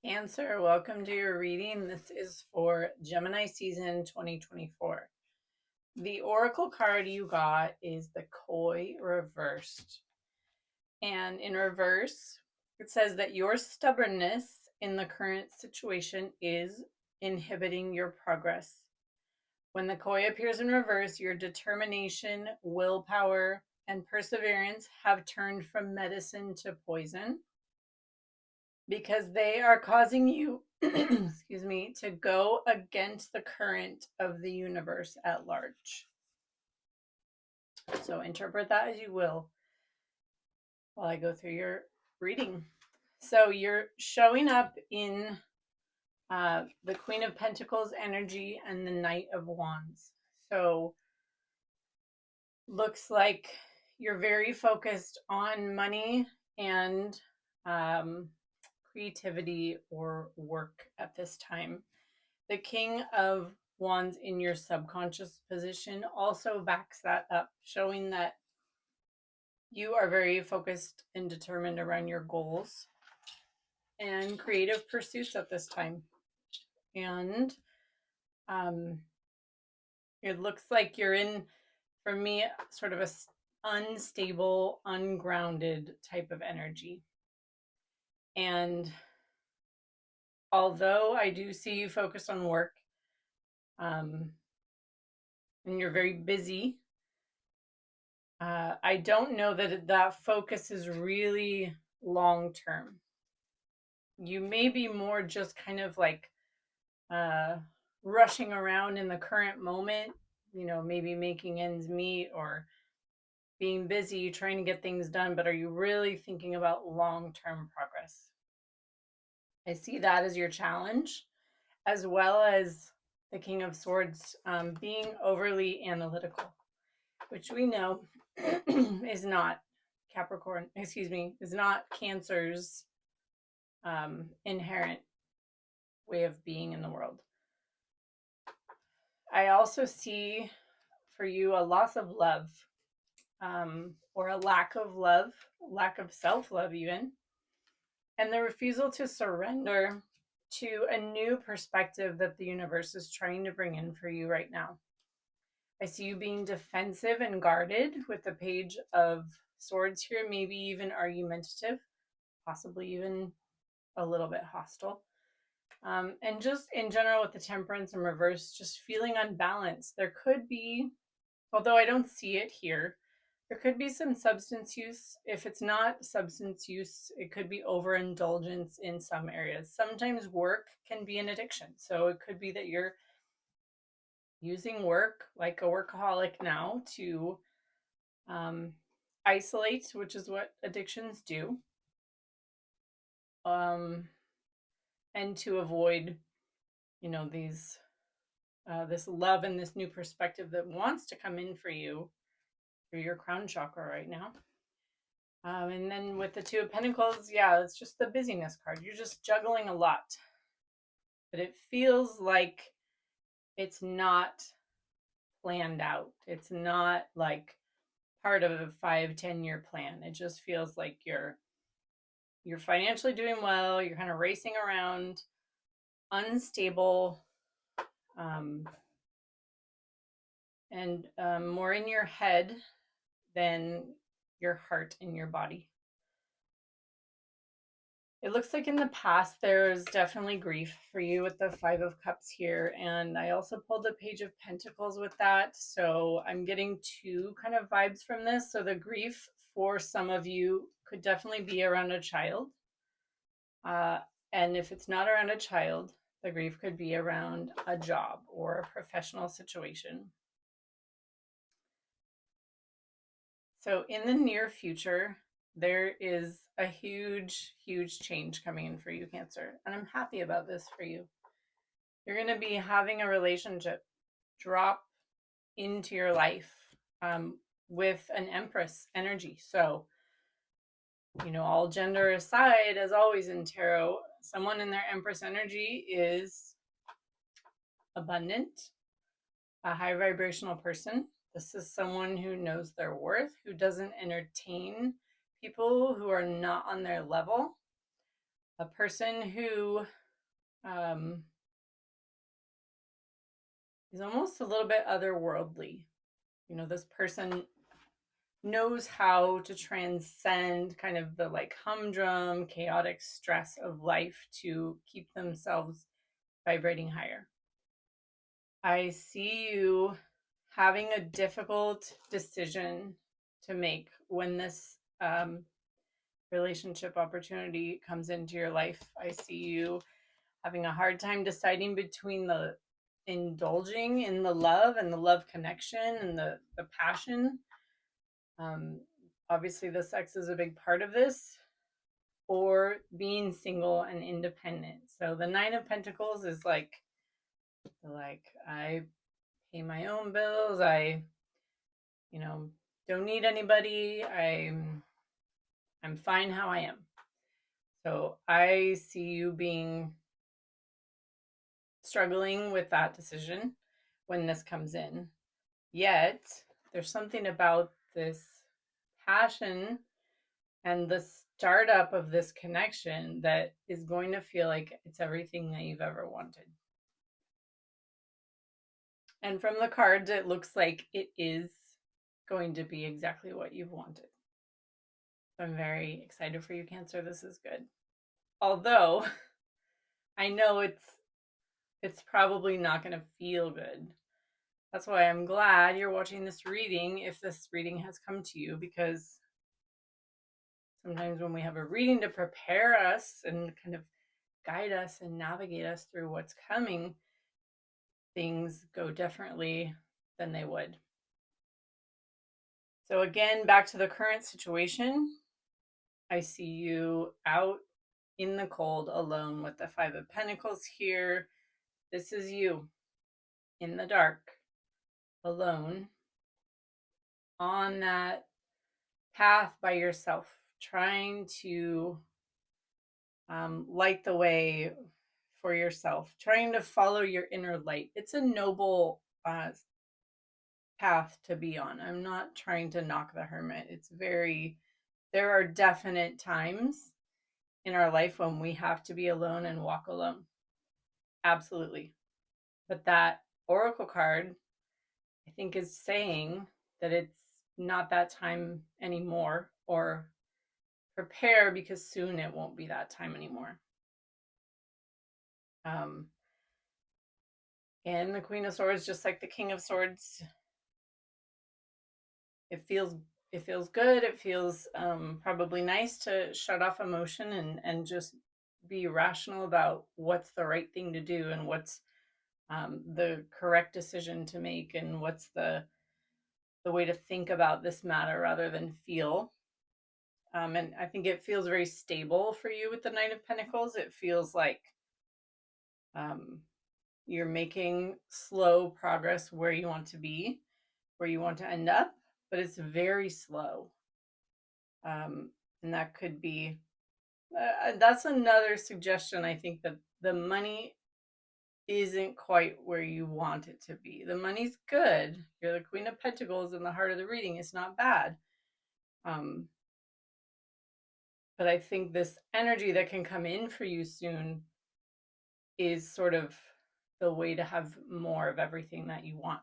Cancer, welcome to your reading. This is for Gemini season 2024. The oracle card you got is the Koi reversed. And in reverse, it says that your stubbornness in the current situation is inhibiting your progress. When the Koi appears in reverse, your determination, willpower, and perseverance have turned from medicine to poison because they are causing you, excuse me, to go against the current of the universe at large. So interpret that as you will while I go through your reading. So you're showing up in the Queen of Pentacles energy and the Knight of Wands. So looks like you're very focused on money and creativity or work at this time. The King of Wands in your subconscious position also backs that up, showing that you are very focused and determined around your goals and creative pursuits at this time. And it looks like you're in, for me, sort of a unstable, ungrounded type of energy. And although I do see you focused on work, and you're very busy, I don't know that that focus is really long term. You may be more just kind of like rushing around in the current moment, maybe making ends meet or being busy trying to get things done, but are you really thinking about long term progress? I see that as your challenge, as well as the King of Swords being overly analytical, which we know is not is not Cancer's inherent way of being in the world. I also see for you a loss of love, or a lack of love, lack of self-love even, and the refusal to surrender to a new perspective that the universe is trying to bring in for you right now. I see you being defensive and guarded with the Page of Swords here, maybe even argumentative, possibly even a little bit hostile. And just in general with the Temperance in reverse, just feeling unbalanced. There could be, although I don't see it here, there could be some substance use. If it's not substance use, it could be overindulgence in some areas. Sometimes work can be an addiction. So it could be that you're using work like a workaholic now to isolate, which is what addictions do, and to avoid, these this love and this new perspective that wants to come in for you through your crown chakra right now. And then with the Two of Pentacles, yeah, it's just the busyness card. You're just juggling a lot, but it feels like it's not planned out. It's not like part of a 5-10 year plan. It just feels like you're financially doing well. You're kind of racing around, unstable, and more in your head than your heart and your body. It looks like in the past there's definitely grief for you with the Five of Cups here, and I also pulled the Page of Pentacles with that, so I'm getting two kind of vibes from this. So the grief for some of you could definitely be around a child, and if it's not around a child, the grief could be around a job or a professional situation. So in the near future, there is a huge, huge change coming in for you, Cancer. And I'm happy about this for you. You're going to be having a relationship drop into your life with an Empress energy. So, all gender aside, as always in tarot, someone in their Empress energy is abundant, a high vibrational person. This is someone who knows their worth, who doesn't entertain people who are not on their level. a person who is almost a little bit otherworldly. You know, this person knows how to transcend kind of the like humdrum, chaotic stress of life to keep themselves vibrating higher. I see you having a difficult decision to make when this relationship opportunity comes into your life. I see you having a hard time deciding between the indulging in the love and the love connection and the passion. Obviously, the sex is a big part of this, or being single and independent. So the Nine of Pentacles is like I pay my own bills. I, don't need anybody. I'm fine how I am. So I see you being struggling with that decision when this comes in. Yet there's something about this passion and the startup of this connection that is going to feel like it's everything that you've ever wanted. And from the cards, it looks like it is going to be exactly what you've wanted. So I'm very excited for you, Cancer. This is good. Although I know it's probably not going to feel good. That's why I'm glad you're watching this reading if this reading has come to you, because sometimes when we have a reading to prepare us and kind of guide us and navigate us through what's coming, things go differently than they would. So again, back to the current situation, I see you out in the cold alone with the Five of Pentacles here. This is you in the dark, alone, on that path by yourself, trying to light the way for yourself, trying to follow your inner light. It's a noble path to be on. I'm not trying to knock the hermit. There are definite times in our life when we have to be alone and walk alone. Absolutely. But that oracle card, I think, is saying that it's not that time anymore, or prepare because soon it won't be that time anymore. And the Queen of Swords, just like the King of Swords, it feels good. It feels probably nice to shut off emotion and just be rational about what's the right thing to do and what's the correct decision to make, and what's the way to think about this matter rather than feel. And I think it feels very stable for you with the Knight of Pentacles. It feels like you're making slow progress where you want to be, where you want to end up, but it's very slow. And that could be, that's another suggestion. I think that the money isn't quite where you want it to be. The money's good. You're the Queen of Pentacles in the heart of the reading. It's not bad. But I think this energy that can come in for you soon is sort of the way to have more of everything that you want.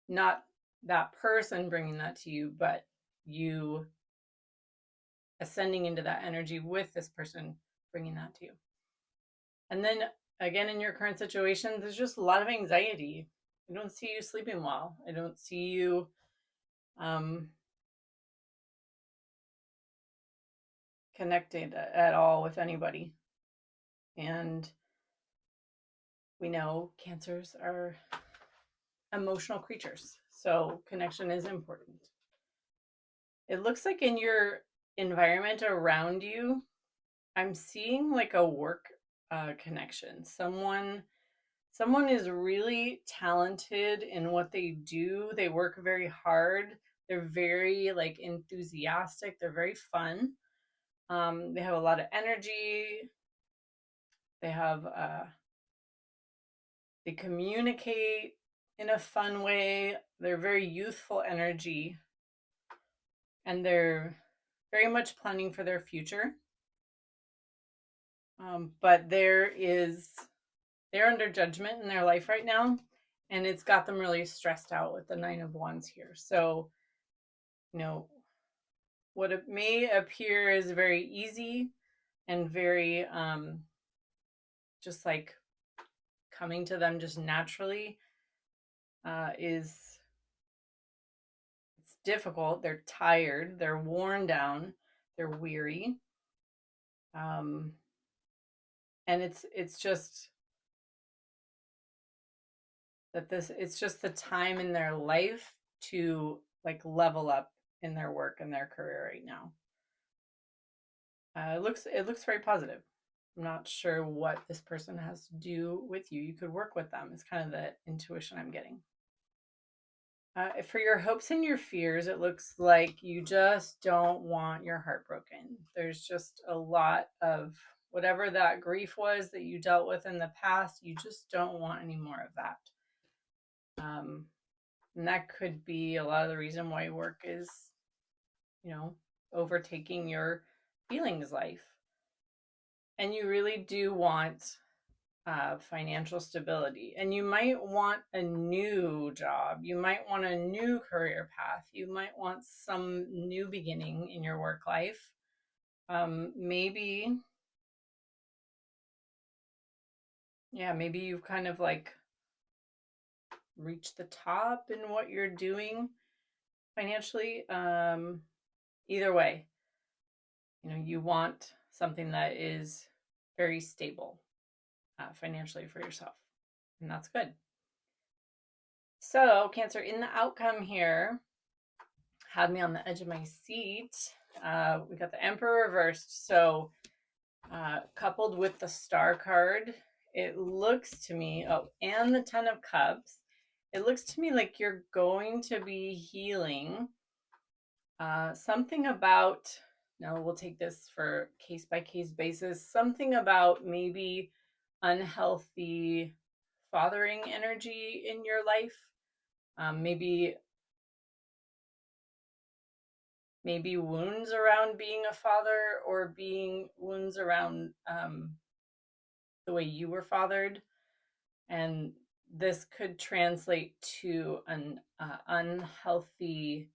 Not that person bringing that to you, but you ascending into that energy with this person bringing that to you. And then again, in your current situation, there's just a lot of anxiety. I don't see you sleeping well. I don't see you connected at all with anybody. And we know Cancers are emotional creatures, so connection is important. It looks like in your environment around you, I'm seeing like a work connection. Someone is really talented in what they do. They work very hard. They're very like enthusiastic. They're very fun. They have a lot of energy. They communicate in a fun way. They're very youthful energy. and they're very much planning for their future. But they're under judgment in their life right now, and it's got them really stressed out with the Nine of Wands here. So, what it may appear is very easy and very just like coming to them just naturally, it's difficult. They're tired, they're worn down, they're weary, and it's just that it's just the time in their life to like level up in their work and their career right now. It looks very positive. I'm not sure what this person has to do with you. You could work with them. It's kind of the intuition I'm getting. For your hopes and your fears, it looks like you just don't want your heart broken. There's just a lot of whatever that grief was that you dealt with in the past. You just don't want any more of that. And that could be a lot of the reason why work is, overtaking your feelings life. And you really do want financial stability. And you might want a new job. You might want a new career path. You might want some new beginning in your work life. Maybe you've kind of like reached the top in what you're doing financially. Either way, you want something that is very stable financially for yourself, and that's good. So Cancer, in the outcome here, had me on the edge of my seat. We got the Emperor reversed, so coupled with the Star card, it looks to me, and the Ten of Cups, it looks to me like you're going to be healing something about, now we'll take this for case by case basis, something about maybe unhealthy fathering energy in your life. Maybe wounds around being a father, or wounds around the way you were fathered. And this could translate to an unhealthy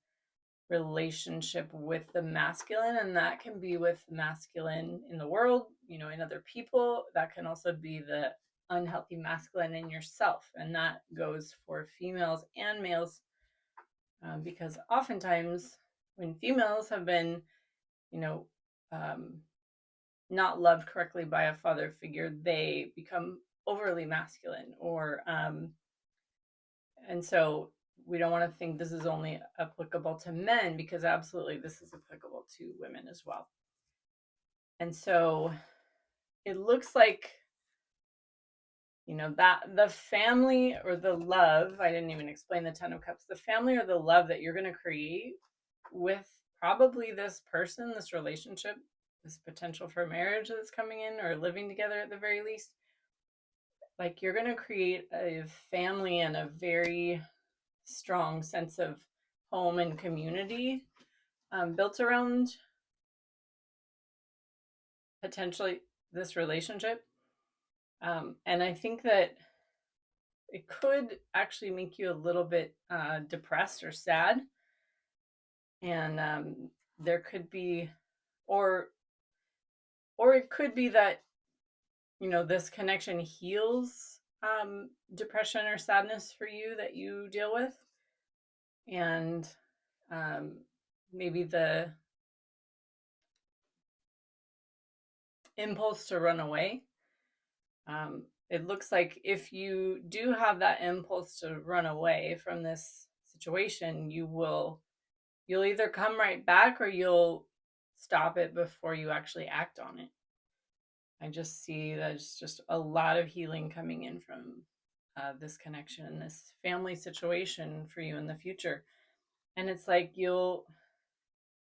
relationship with the masculine, and that can be with masculine in the world, in other people. That can also be the unhealthy masculine in yourself, and that goes for females and males, because oftentimes when females have been not loved correctly by a father figure, they become overly masculine, or and so we don't want to think this is only applicable to men, because absolutely this is applicable to women as well. And so it looks like, that the family or the love, I didn't even explain the Ten of Cups, the family or the love that you're going to create with probably this person, this relationship, this potential for marriage that's coming in, or living together at the very least, like you're going to create a family and a very strong sense of home and community built around potentially this relationship. And I think that it could actually make you a little bit depressed or sad. And there could be, or it could be that, this connection heals depression or sadness for you that you deal with. And maybe the impulse to run away. It looks like if you do have that impulse to run away from this situation, you'll either come right back, or you'll stop it before you actually act on it. I just see there's just a lot of healing coming in from this connection, this family situation for you in the future. And it's like you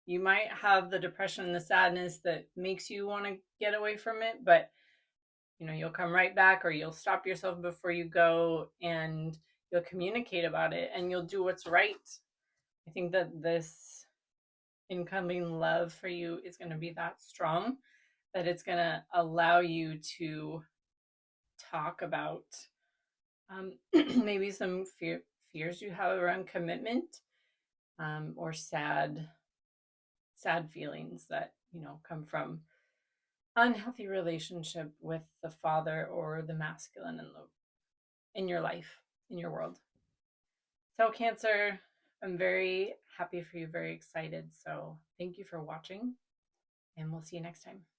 might have the depression and the sadness that makes you want to get away from it, but you'll come right back, or you'll stop yourself before you go, and you'll communicate about it, and you'll do what's right. I think that this incoming love for you is going to be that strong that it's going to allow you to talk about maybe some fears you have around commitment, or sad feelings that come from unhealthy relationship with the father or the masculine in your life, in your world. So Cancer, I'm very happy for you, very excited. So thank you for watching, and we'll see you next time.